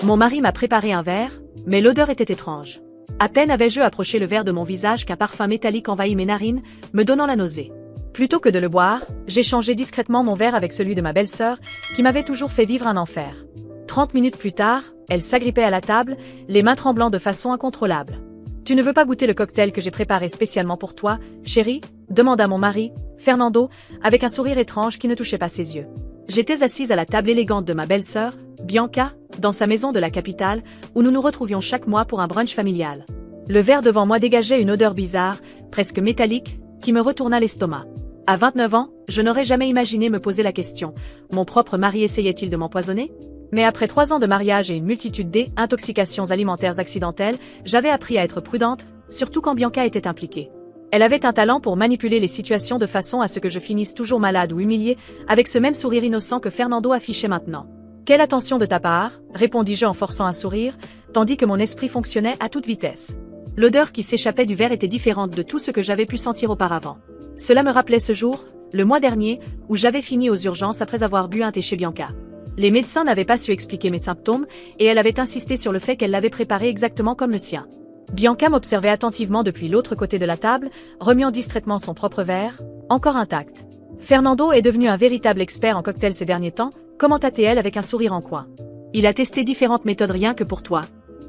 Mon mari m'a préparé un verre, mais l'odeur était étrange. À peine avais-je approché le verre de mon visage qu'un parfum métallique envahit mes narines, me donnant la nausée. Plutôt que de le boire, j'ai changé discrètement mon verre avec celui de ma belle-sœur, qui m'avait toujours fait vivre un enfer. 30 minutes plus tard, elle s'agrippait à la table, les mains tremblant de façon incontrôlable. « Tu ne veux pas goûter le cocktail que j'ai préparé spécialement pour toi, chérie ?» demanda mon mari, Fernando, avec un sourire étrange qui ne touchait pas ses yeux. J'étais assise à la table élégante de ma belle-sœur, Bianca, dans sa maison de la capitale, où nous nous retrouvions chaque mois pour un brunch familial. Le verre devant moi dégageait une odeur bizarre, presque métallique, qui me retourna l'estomac. À 29 ans, je n'aurais jamais imaginé me poser la question. Mon propre mari essayait-il de m'empoisonner ? Mais après 3 ans de mariage et une multitude d'intoxications alimentaires accidentelles, j'avais appris à être prudente, surtout quand Bianca était impliquée. Elle avait un talent pour manipuler les situations de façon à ce que je finisse toujours malade ou humiliée, avec ce même sourire innocent que Fernando affichait maintenant. « Quelle attention de ta part ?» répondis-je en forçant un sourire, tandis que mon esprit fonctionnait à toute vitesse. L'odeur qui s'échappait du verre était différente de tout ce que j'avais pu sentir auparavant. Cela me rappelait ce jour, le mois dernier, où j'avais fini aux urgences après avoir bu un thé chez Bianca. Les médecins n'avaient pas su expliquer mes symptômes, et elle avait insisté sur le fait qu'elle l'avait préparé exactement comme le sien. Bianca m'observait attentivement depuis l'autre côté de la table, remuant distraitement son propre verre, encore intact. Fernando est devenu un véritable expert en cocktail ces derniers temps, commenta-t-elle avec un sourire en coin. Il a testé différentes méthodes rien que pour toi.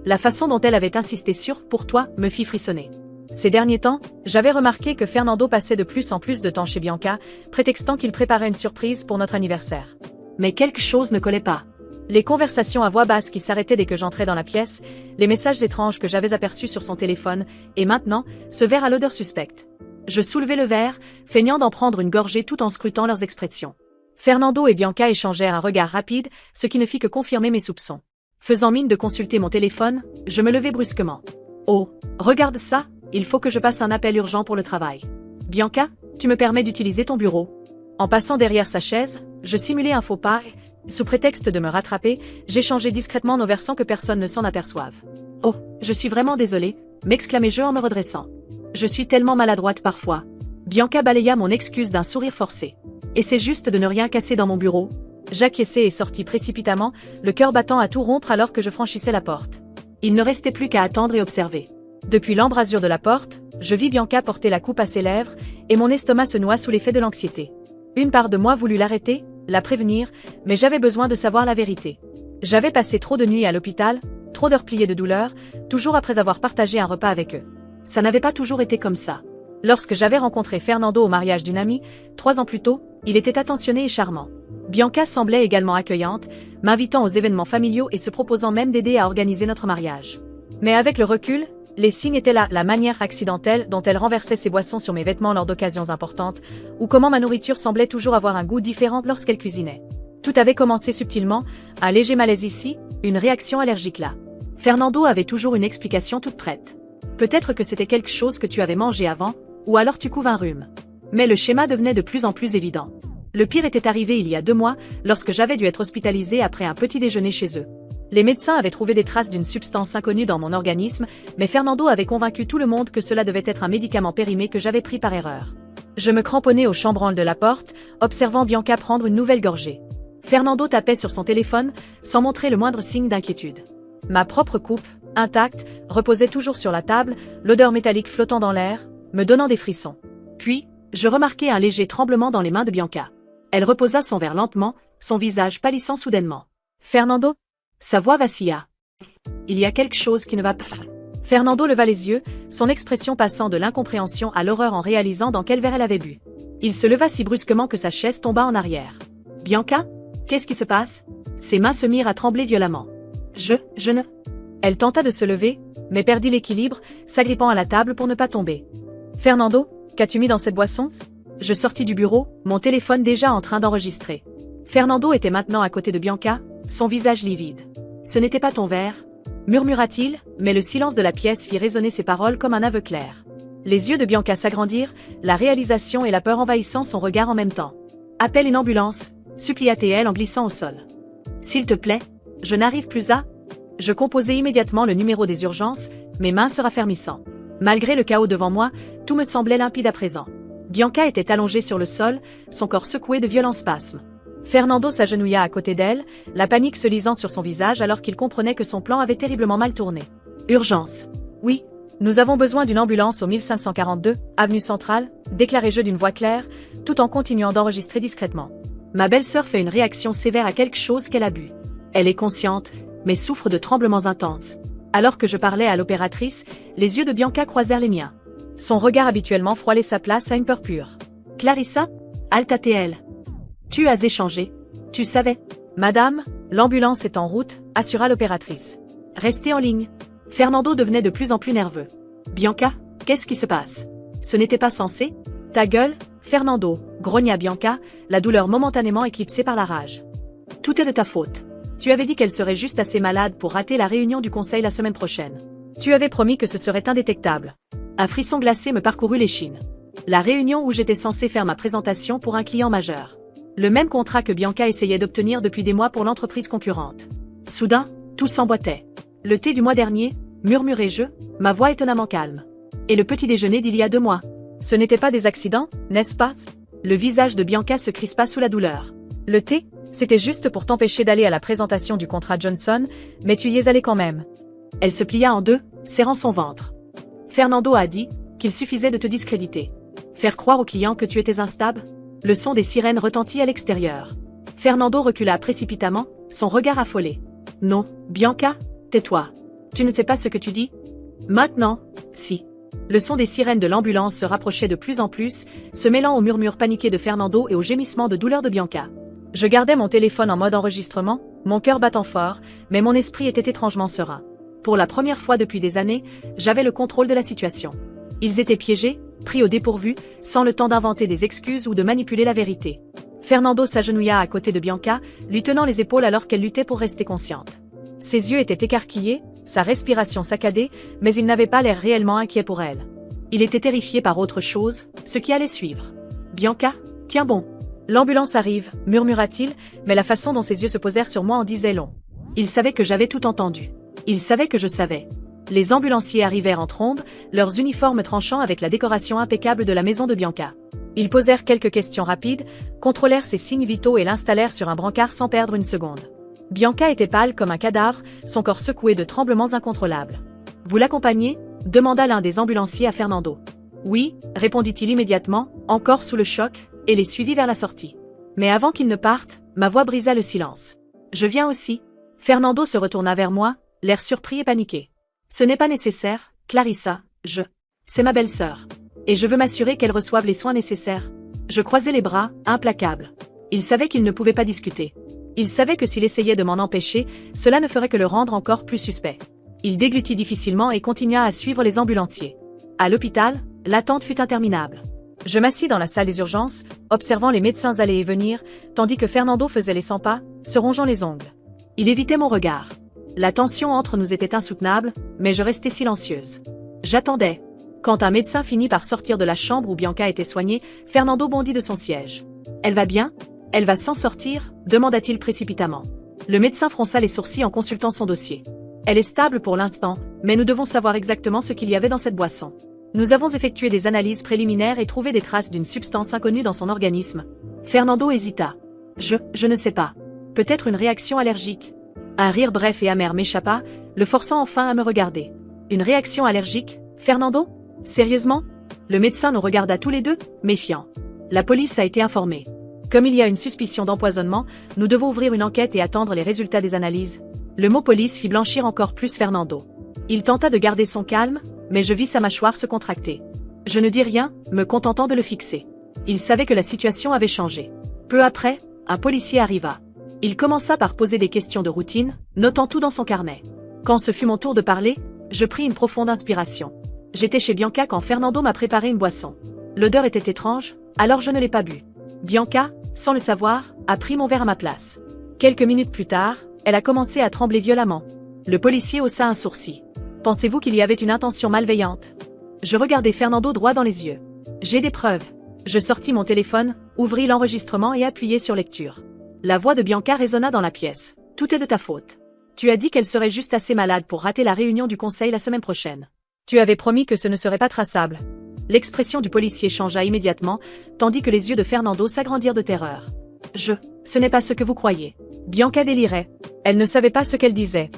La façon dont elle avait insisté sur « pour toi » me fit frissonner. Ces derniers temps, j'avais remarqué que Fernando passait de plus en plus de temps chez Bianca, prétextant qu'il préparait une surprise pour notre anniversaire. Mais quelque chose ne collait pas. Les conversations à voix basse qui s'arrêtaient dès que j'entrais dans la pièce, les messages étranges que j'avais aperçus sur son téléphone, et maintenant, ce verre à l'odeur suspecte. Je soulevai le verre, feignant d'en prendre une gorgée tout en scrutant leurs expressions. Fernando et Bianca échangèrent un regard rapide, ce qui ne fit que confirmer mes soupçons. Faisant mine de consulter mon téléphone, je me levai brusquement. « Oh, regarde ça, il faut que je passe un appel urgent pour le travail. Bianca, tu me permets d'utiliser ton bureau ?» En passant derrière sa chaise, je simulai un faux pas et, sous prétexte de me rattraper, j'échangeai discrètement nos versants que personne ne s'en aperçoive. « Oh, je suis vraiment désolée » m'exclamai-je en me redressant. « Je suis tellement maladroite parfois. » Bianca balaya mon excuse d'un sourire forcé. « Et c'est juste de ne rien casser dans mon bureau ?» J'acquiesçai et sortis précipitamment, le cœur battant à tout rompre alors que je franchissais la porte. Il ne restait plus qu'à attendre et observer. Depuis l'embrasure de la porte, je vis Bianca porter la coupe à ses lèvres, et mon estomac se noua sous l'effet de l'anxiété. Une part de moi voulut l'arrêter, la prévenir, mais j'avais besoin de savoir la vérité. J'avais passé trop de nuits à l'hôpital, trop d'heures pliées de douleur, toujours après avoir partagé un repas avec eux. Ça n'avait pas toujours été comme ça. Lorsque j'avais rencontré Fernando au mariage d'une amie, 3 ans plus tôt, il était attentionné et charmant. Bianca semblait également accueillante, m'invitant aux événements familiaux et se proposant même d'aider à organiser notre mariage. Mais avec le recul, les signes étaient là, la manière accidentelle dont elle renversait ses boissons sur mes vêtements lors d'occasions importantes, ou comment ma nourriture semblait toujours avoir un goût différent lorsqu'elle cuisinait. Tout avait commencé subtilement, un léger malaise ici, une réaction allergique là. Fernando avait toujours une explication toute prête. Peut-être que c'était quelque chose que tu avais mangé avant, ou alors tu couves un rhume. Mais le schéma devenait de plus en plus évident. Le pire était arrivé il y a 2 mois, lorsque j'avais dû être hospitalisée après un petit déjeuner chez eux. Les médecins avaient trouvé des traces d'une substance inconnue dans mon organisme, mais Fernando avait convaincu tout le monde que cela devait être un médicament périmé que j'avais pris par erreur. Je me cramponnai au chambranle de la porte, observant Bianca prendre une nouvelle gorgée. Fernando tapait sur son téléphone, sans montrer le moindre signe d'inquiétude. Ma propre coupe, intacte, reposait toujours sur la table, l'odeur métallique flottant dans l'air, me donnant des frissons. Puis, je remarquai un léger tremblement dans les mains de Bianca. Elle reposa son verre lentement, son visage pâlissant soudainement. « Fernando ?» Sa voix vacilla. « Il y a quelque chose qui ne va pas. » Fernando leva les yeux, son expression passant de l'incompréhension à l'horreur en réalisant dans quel verre elle avait bu. Il se leva si brusquement que sa chaise tomba en arrière. « Bianca ? Qu'est-ce qui se passe ?» Ses mains se mirent à trembler violemment. « Je ne... » Elle tenta de se lever, mais perdit l'équilibre, s'agrippant à la table pour ne pas tomber. « Fernando, qu'as-tu mis dans cette boisson ?» Je sortis du bureau, mon téléphone déjà en train d'enregistrer. Fernando était maintenant à côté de Bianca, son visage livide. « Ce n'était pas ton verre ?» murmura-t-il, mais le silence de la pièce fit résonner ses paroles comme un aveu clair. Les yeux de Bianca s'agrandirent, la réalisation et la peur envahissant son regard en même temps. « Appelle une ambulance !» supplia-t-elle en glissant au sol. « S'il te plaît, je n'arrive plus à... » Je composai immédiatement le numéro des urgences, mes mains se raffermissant. Malgré le chaos devant moi, tout me semblait limpide à présent. Bianca était allongée sur le sol, son corps secoué de violents spasmes. Fernando s'agenouilla à côté d'elle, la panique se lisant sur son visage alors qu'il comprenait que son plan avait terriblement mal tourné. Urgence. Oui. Nous avons besoin d'une ambulance au 1542, avenue Centrale, déclarai-je d'une voix claire, tout en continuant d'enregistrer discrètement. Ma belle-sœur fait une réaction sévère à quelque chose qu'elle a bu. Elle est consciente, mais souffre de tremblements intenses. Alors que je parlais à l'opératrice, les yeux de Bianca croisèrent les miens. Son regard habituellement froid laissa place à une peur pure. Clarissa? Alta-TL. Tu as échangé. Tu savais. Madame, l'ambulance est en route, assura l'opératrice. Restez en ligne. Fernando devenait de plus en plus nerveux. Bianca, qu'est-ce qui se passe? Ce n'était pas censé? Ta gueule, Fernando, grogna Bianca, la douleur momentanément éclipsée par la rage. Tout est de ta faute. Tu avais dit qu'elle serait juste assez malade pour rater la réunion du conseil la semaine prochaine. Tu avais promis que ce serait indétectable. Un frisson glacé me parcourut l'échine. La réunion où j'étais censé faire ma présentation pour un client majeur. Le même contrat que Bianca essayait d'obtenir depuis des mois pour l'entreprise concurrente. Soudain, tout s'emboîtait. Le thé du mois dernier, murmurai-je, ma voix étonnamment calme. Et le petit déjeuner d'il y a 2 mois. Ce n'étaient pas des accidents, n'est-ce pas? Le visage de Bianca se crispa sous la douleur. Le thé, c'était juste pour t'empêcher d'aller à la présentation du contrat Johnson, mais tu y es allé quand même. Elle se plia en deux, serrant son ventre. Fernando a dit qu'il suffisait de te discréditer. Faire croire aux clients que tu étais instable? Le son des sirènes retentit à l'extérieur. Fernando recula précipitamment, son regard affolé. Non, Bianca, tais-toi. Tu ne sais pas ce que tu dis? Maintenant, si. Le son des sirènes de l'ambulance se rapprochait de plus en plus, se mêlant aux murmures paniqués de Fernando et aux gémissements de douleur de Bianca. Je gardais mon téléphone en mode enregistrement, mon cœur battant fort, mais mon esprit était étrangement serein. Pour la première fois depuis des années, j'avais le contrôle de la situation. Ils étaient piégés, pris au dépourvu, sans le temps d'inventer des excuses ou de manipuler la vérité. Fernando s'agenouilla à côté de Bianca, lui tenant les épaules alors qu'elle luttait pour rester consciente. Ses yeux étaient écarquillés, sa respiration saccadée, mais il n'avait pas l'air réellement inquiet pour elle. Il était terrifié par autre chose, ce qui allait suivre. Bianca, tiens bon. L'ambulance arrive, murmura-t-il, mais la façon dont ses yeux se posèrent sur moi en disait long. Il savait que j'avais tout entendu. Il savait que je savais. Les ambulanciers arrivèrent en trombe, leurs uniformes tranchants avec la décoration impeccable de la maison de Bianca. Ils posèrent quelques questions rapides, contrôlèrent ses signes vitaux et l'installèrent sur un brancard sans perdre une seconde. Bianca était pâle comme un cadavre, son corps secoué de tremblements incontrôlables. « Vous l'accompagnez » demanda l'un des ambulanciers à Fernando. « Oui » répondit-il immédiatement, encore sous le choc, et les suivit vers la sortie. Mais avant qu'il ne parte, ma voix brisa le silence. « Je viens aussi. » Fernando se retourna vers moi, l'air surpris et paniqué. « Ce n'est pas nécessaire, Clarissa, c'est ma belle-sœur. Et je veux m'assurer qu'elle reçoive les soins nécessaires. » Je croisai les bras, implacable. Il savait qu'il ne pouvait pas discuter. Il savait que s'il essayait de m'en empêcher, cela ne ferait que le rendre encore plus suspect. Il déglutit difficilement et continua à suivre les ambulanciers. À l'hôpital, l'attente fut interminable. Je m'assis dans la salle des urgences, observant les médecins aller et venir, tandis que Fernando faisait les 100 pas, se rongeant les ongles. Il évitait mon regard. La tension entre nous était insoutenable, mais je restais silencieuse. J'attendais. Quand un médecin finit par sortir de la chambre où Bianca était soignée, Fernando bondit de son siège. « Elle va bien ? Elle va s'en sortir ?» demanda-t-il précipitamment. Le médecin fronça les sourcils en consultant son dossier. « Elle est stable pour l'instant, mais nous devons savoir exactement ce qu'il y avait dans cette boisson. Nous avons effectué des analyses préliminaires et trouvé des traces d'une substance inconnue dans son organisme. » Fernando hésita. « Je ne sais pas. Peut-être une réaction allergique. » Un rire bref et amer m'échappa, le forçant enfin à me regarder. « Une réaction allergique, Fernando ? Sérieusement ?» Le médecin nous regarda tous les deux, méfiant. « La police a été informée. Comme il y a une suspicion d'empoisonnement, nous devons ouvrir une enquête et attendre les résultats des analyses. » Le mot police fit blanchir encore plus Fernando. Il tenta de garder son calme, mais je vis sa mâchoire se contracter. Je ne dis rien, me contentant de le fixer. Il savait que la situation avait changé. Peu après, un policier arriva. Il commença par poser des questions de routine, notant tout dans son carnet. Quand ce fut mon tour de parler, je pris une profonde inspiration. J'étais chez Bianca quand Fernando m'a préparé une boisson. L'odeur était étrange, alors je ne l'ai pas bu. Bianca, sans le savoir, a pris mon verre à ma place. Quelques minutes plus tard, elle a commencé à trembler violemment. Le policier haussa un sourcil. « Pensez-vous qu'il y avait une intention malveillante ?» Je regardai Fernando droit dans les yeux. « J'ai des preuves. » Je sortis mon téléphone, ouvris l'enregistrement et appuyai sur lecture. La voix de Bianca résonna dans la pièce. « Tout est de ta faute. Tu as dit qu'elle serait juste assez malade pour rater la réunion du conseil la semaine prochaine. Tu avais promis que ce ne serait pas traçable. » L'expression du policier changea immédiatement, tandis que les yeux de Fernando s'agrandirent de terreur. Ce n'est pas ce que vous croyez. Bianca délirait. Elle ne savait pas ce qu'elle disait.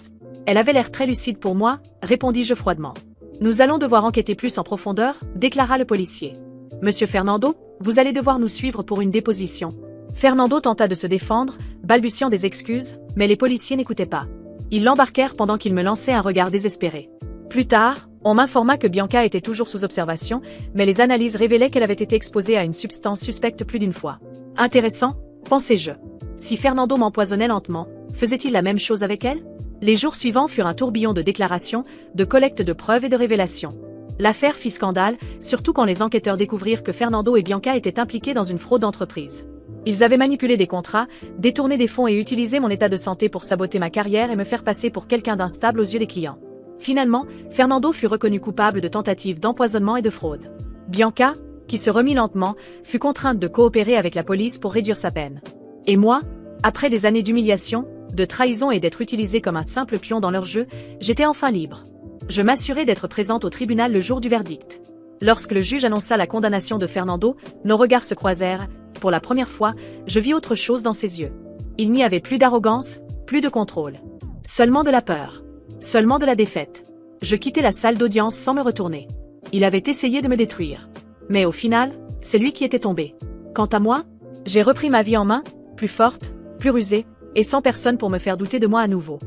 Elle avait l'air très lucide pour moi, répondis-je froidement. Nous allons devoir enquêter plus en profondeur, déclara le policier. Monsieur Fernando, vous allez devoir nous suivre pour une déposition. Fernando tenta de se défendre, balbutiant des excuses, mais les policiers n'écoutaient pas. Ils l'embarquèrent pendant qu'il me lançait un regard désespéré. Plus tard, on m'informa que Bianca était toujours sous observation, mais les analyses révélaient qu'elle avait été exposée à une substance suspecte plus d'une fois. Intéressant, pensai-je. Si Fernando m'empoisonnait lentement, faisait-il la même chose avec elle? Les jours suivants furent un tourbillon de déclarations, de collecte de preuves et de révélations. L'affaire fit scandale, surtout quand les enquêteurs découvrirent que Fernando et Bianca étaient impliqués dans une fraude d'entreprise. Ils avaient manipulé des contrats, détourné des fonds et utilisé mon état de santé pour saboter ma carrière et me faire passer pour quelqu'un d'instable aux yeux des clients. Finalement, Fernando fut reconnu coupable de tentative d'empoisonnement et de fraude. Bianca, qui se remit lentement, fut contrainte de coopérer avec la police pour réduire sa peine. Et moi, après des années d'humiliation, de trahison et d'être utilisée comme un simple pion dans leur jeu, j'étais enfin libre. Je m'assurai d'être présente au tribunal le jour du verdict. Lorsque le juge annonça la condamnation de Fernando, nos regards se croisèrent. Pour la première fois, je vis autre chose dans ses yeux. Il n'y avait plus d'arrogance, plus de contrôle. Seulement de la peur. Seulement de la défaite. Je quittai la salle d'audience sans me retourner. Il avait essayé de me détruire. Mais au final, c'est lui qui était tombé. Quant à moi, j'ai repris ma vie en main, plus forte, plus rusée, et sans personne pour me faire douter de moi à nouveau.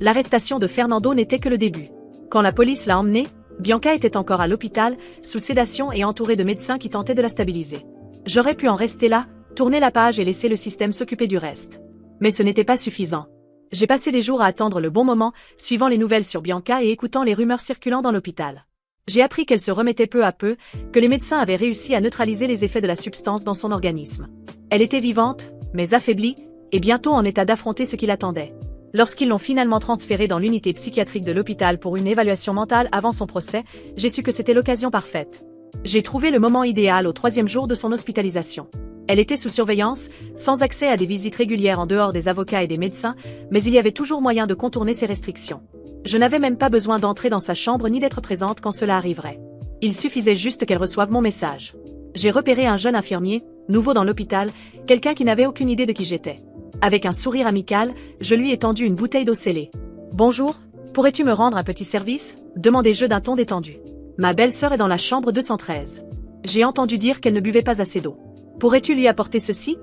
L'arrestation de Fernando n'était que le début. Quand la police l'a emmené, Bianca était encore à l'hôpital, sous sédation et entourée de médecins qui tentaient de la stabiliser. J'aurais pu en rester là, tourner la page et laisser le système s'occuper du reste. Mais ce n'était pas suffisant. J'ai passé des jours à attendre le bon moment, suivant les nouvelles sur Bianca et écoutant les rumeurs circulant dans l'hôpital. J'ai appris qu'elle se remettait peu à peu, que les médecins avaient réussi à neutraliser les effets de la substance dans son organisme. Elle était vivante, mais affaiblie, et bientôt en état d'affronter ce qui l'attendait. Lorsqu'ils l'ont finalement transférée dans l'unité psychiatrique de l'hôpital pour une évaluation mentale avant son procès, j'ai su que c'était l'occasion parfaite. J'ai trouvé le moment idéal au 3e jour de son hospitalisation. Elle était sous surveillance, sans accès à des visites régulières en dehors des avocats et des médecins, mais il y avait toujours moyen de contourner ces restrictions. Je n'avais même pas besoin d'entrer dans sa chambre ni d'être présente quand cela arriverait. Il suffisait juste qu'elle reçoive mon message. J'ai repéré un jeune infirmier, nouveau dans l'hôpital, quelqu'un qui n'avait aucune idée de qui j'étais. Avec un sourire amical, je lui ai tendu une bouteille d'eau scellée. « Bonjour, pourrais-tu me rendre un petit service ?» demandai-je d'un ton détendu. Ma belle-sœur est dans la chambre 213. J'ai entendu dire qu'elle ne buvait pas assez d'eau. Pourrais-tu lui apporter ceci?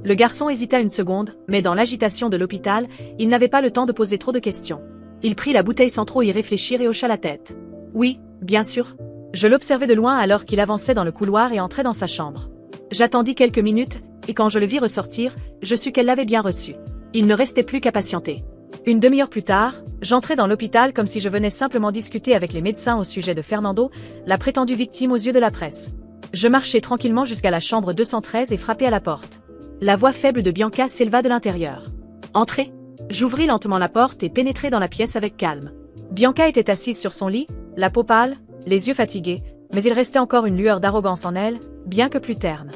Le garçon hésita une seconde, mais dans l'agitation de l'hôpital, il n'avait pas le temps de poser trop de questions. Il prit la bouteille sans trop y réfléchir et hocha la tête. Oui, bien sûr. Je l'observais de loin alors qu'il avançait dans le couloir et entrait dans sa chambre. J'attendis quelques minutes, et quand je le vis ressortir, je sus qu'elle l'avait bien reçu. Il ne restait plus qu'à patienter. Une demi-heure plus tard, j'entrais dans l'hôpital comme si je venais simplement discuter avec les médecins au sujet de Fernando, la prétendue victime aux yeux de la presse. Je marchai tranquillement jusqu'à la chambre 213 et frappai à la porte. La voix faible de Bianca s'éleva de l'intérieur. « Entrez !» J'ouvris lentement la porte et pénétrai dans la pièce avec calme. Bianca était assise sur son lit, la peau pâle, les yeux fatigués, mais il restait encore une lueur d'arrogance en elle, bien que plus terne.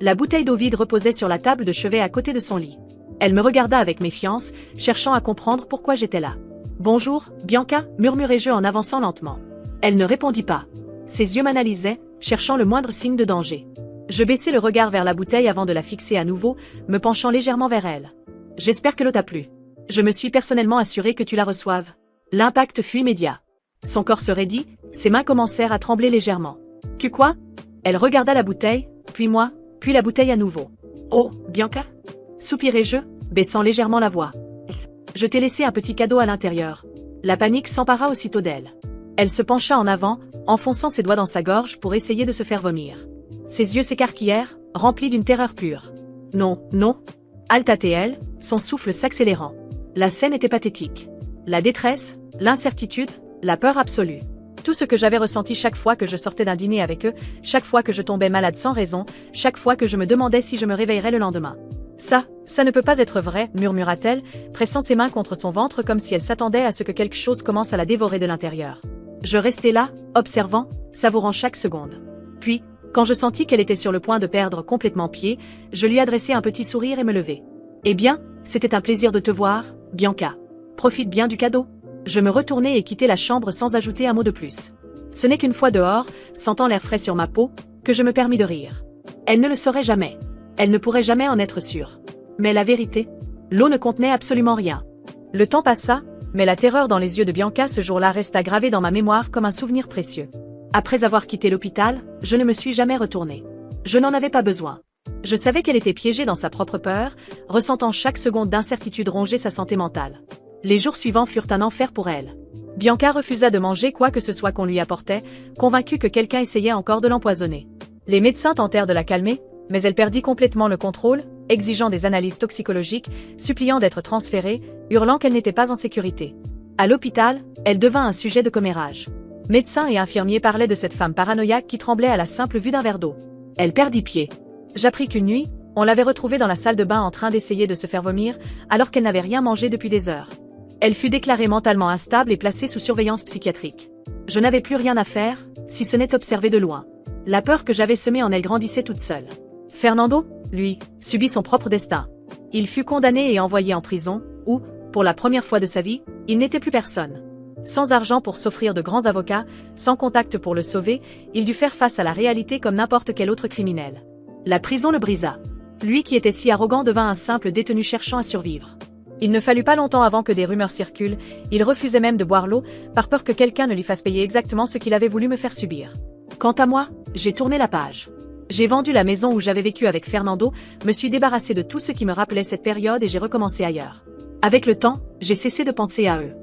La bouteille d'eau vide reposait sur la table de chevet à côté de son lit. Elle me regarda avec méfiance, cherchant à comprendre pourquoi j'étais là. « Bonjour, Bianca » murmurai-je en avançant lentement. Elle ne répondit pas. Ses yeux m'analysaient, cherchant le moindre signe de danger. Je baissai le regard vers la bouteille avant de la fixer à nouveau, me penchant légèrement vers elle. « J'espère que l'eau t'a plu. Je me suis personnellement assuré que tu la reçoives. » L'impact fut immédiat. Son corps se raidit, ses mains commencèrent à trembler légèrement. « Tu quoi ?» Elle regarda la bouteille, puis moi, puis la bouteille à nouveau. « Oh, Bianca ?» soupirai-je, baissant légèrement la voix. « Je t'ai laissé un petit cadeau à l'intérieur. » La panique s'empara aussitôt d'elle. Elle se pencha en avant, enfonçant ses doigts dans sa gorge pour essayer de se faire vomir. Ses yeux s'écarquillèrent, remplis d'une terreur pure. « Non, non !» Haltatait-elle, son souffle s'accélérant. La scène était pathétique. La détresse, l'incertitude, la peur absolue. Tout ce que j'avais ressenti chaque fois que je sortais d'un dîner avec eux, chaque fois que je tombais malade sans raison, chaque fois que je me demandais si je me réveillerais le lendemain. « Ça ne peut pas être vrai », murmura-t-elle, pressant ses mains contre son ventre comme si elle s'attendait à ce que quelque chose commence à la dévorer de l'intérieur. Je restai là, observant, savourant chaque seconde. Puis, quand je sentis qu'elle était sur le point de perdre complètement pied, je lui adressai un petit sourire et me levai. « Eh bien, c'était un plaisir de te voir, Bianca. Profite bien du cadeau. » Je me retournai et quittai la chambre sans ajouter un mot de plus. Ce n'est qu'une fois dehors, sentant l'air frais sur ma peau, que je me permis de rire. Elle ne le saurait jamais. Elle ne pourrait jamais en être sûre. Mais la vérité? L'eau ne contenait absolument rien. Le temps passa, mais la terreur dans les yeux de Bianca ce jour-là resta gravée dans ma mémoire comme un souvenir précieux. Après avoir quitté l'hôpital, je ne me suis jamais retournée. Je n'en avais pas besoin. Je savais qu'elle était piégée dans sa propre peur, ressentant chaque seconde d'incertitude ronger sa santé mentale. Les jours suivants furent un enfer pour elle. Bianca refusa de manger quoi que ce soit qu'on lui apportait, convaincue que quelqu'un essayait encore de l'empoisonner. Les médecins tentèrent de la calmer, mais elle perdit complètement le contrôle, exigeant des analyses toxicologiques, suppliant d'être transférée, hurlant qu'elle n'était pas en sécurité. À l'hôpital, elle devint un sujet de commérage. Médecins et infirmiers parlaient de cette femme paranoïaque qui tremblait à la simple vue d'un verre d'eau. Elle perdit pied. J'appris qu'une nuit, on l'avait retrouvée dans la salle de bain en train d'essayer de se faire vomir, alors qu'elle n'avait rien mangé depuis des heures. Elle fut déclarée mentalement instable et placée sous surveillance psychiatrique. Je n'avais plus rien à faire, si ce n'est observer de loin. La peur que j'avais semée en elle grandissait toute seule. Fernando, lui, subit son propre destin. Il fut condamné et envoyé en prison, où, pour la première fois de sa vie, il n'était plus personne. Sans argent pour s'offrir de grands avocats, sans contact pour le sauver, il dut faire face à la réalité comme n'importe quel autre criminel. La prison le brisa. Lui qui était si arrogant devint un simple détenu cherchant à survivre. Il ne fallut pas longtemps avant que des rumeurs circulent, il refusait même de boire l'eau, par peur que quelqu'un ne lui fasse payer exactement ce qu'il avait voulu me faire subir. Quant à moi, j'ai tourné la page. J'ai vendu la maison où j'avais vécu avec Fernando, me suis débarrassé de tout ce qui me rappelait cette période et j'ai recommencé ailleurs. Avec le temps, j'ai cessé de penser à eux.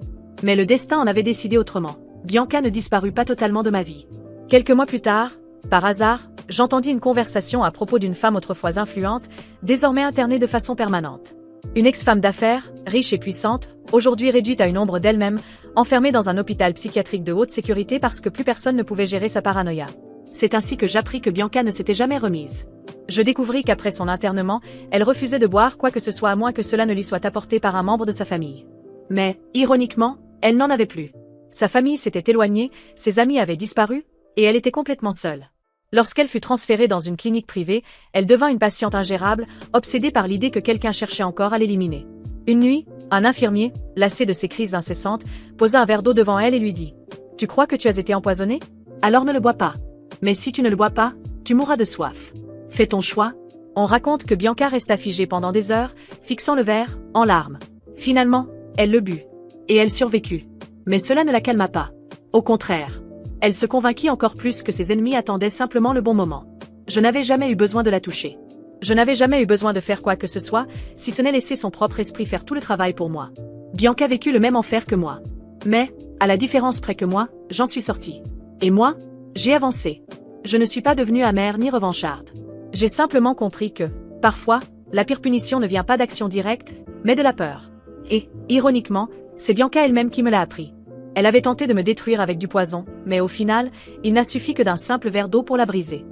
Mais le destin en avait décidé autrement. Bianca ne disparut pas totalement de ma vie. Quelques mois plus tard, par hasard, j'entendis une conversation à propos d'une femme autrefois influente, désormais internée de façon permanente. Une ex-femme d'affaires, riche et puissante, aujourd'hui réduite à une ombre d'elle-même, enfermée dans un hôpital psychiatrique de haute sécurité parce que plus personne ne pouvait gérer sa paranoïa. C'est ainsi que j'appris que Bianca ne s'était jamais remise. Je découvris qu'après son internement, elle refusait de boire quoi que ce soit à moins que cela ne lui soit apporté par un membre de sa famille. Mais, ironiquement, elle n'en avait plus. Sa famille s'était éloignée, ses amis avaient disparu, et elle était complètement seule. Lorsqu'elle fut transférée dans une clinique privée, elle devint une patiente ingérable, obsédée par l'idée que quelqu'un cherchait encore à l'éliminer. Une nuit, un infirmier, lassé de ses crises incessantes, posa un verre d'eau devant elle et lui dit « Tu crois que tu as été empoisonné? Alors ne le bois pas. Mais si tu ne le bois pas, tu mourras de soif. Fais ton choix. » On raconte que Bianca resta figée pendant des heures, fixant le verre, en larmes. Finalement, elle le but. Et elle survécut. Mais cela ne la calma pas. Au contraire. Elle se convainquit encore plus que ses ennemis attendaient simplement le bon moment. Je n'avais jamais eu besoin de la toucher. Je n'avais jamais eu besoin de faire quoi que ce soit, si ce n'est laisser son propre esprit faire tout le travail pour moi. Bianca vécut le même enfer que moi. Mais, à la différence près que moi, j'en suis sortie. Et moi, j'ai avancé. Je ne suis pas devenue amère ni revancharde. J'ai simplement compris que, parfois, la pire punition ne vient pas d'action directe, mais de la peur. Et, ironiquement, c'est Bianca elle-même qui me l'a appris. Elle avait tenté de me détruire avec du poison, mais au final, il n'a suffi que d'un simple verre d'eau pour la briser.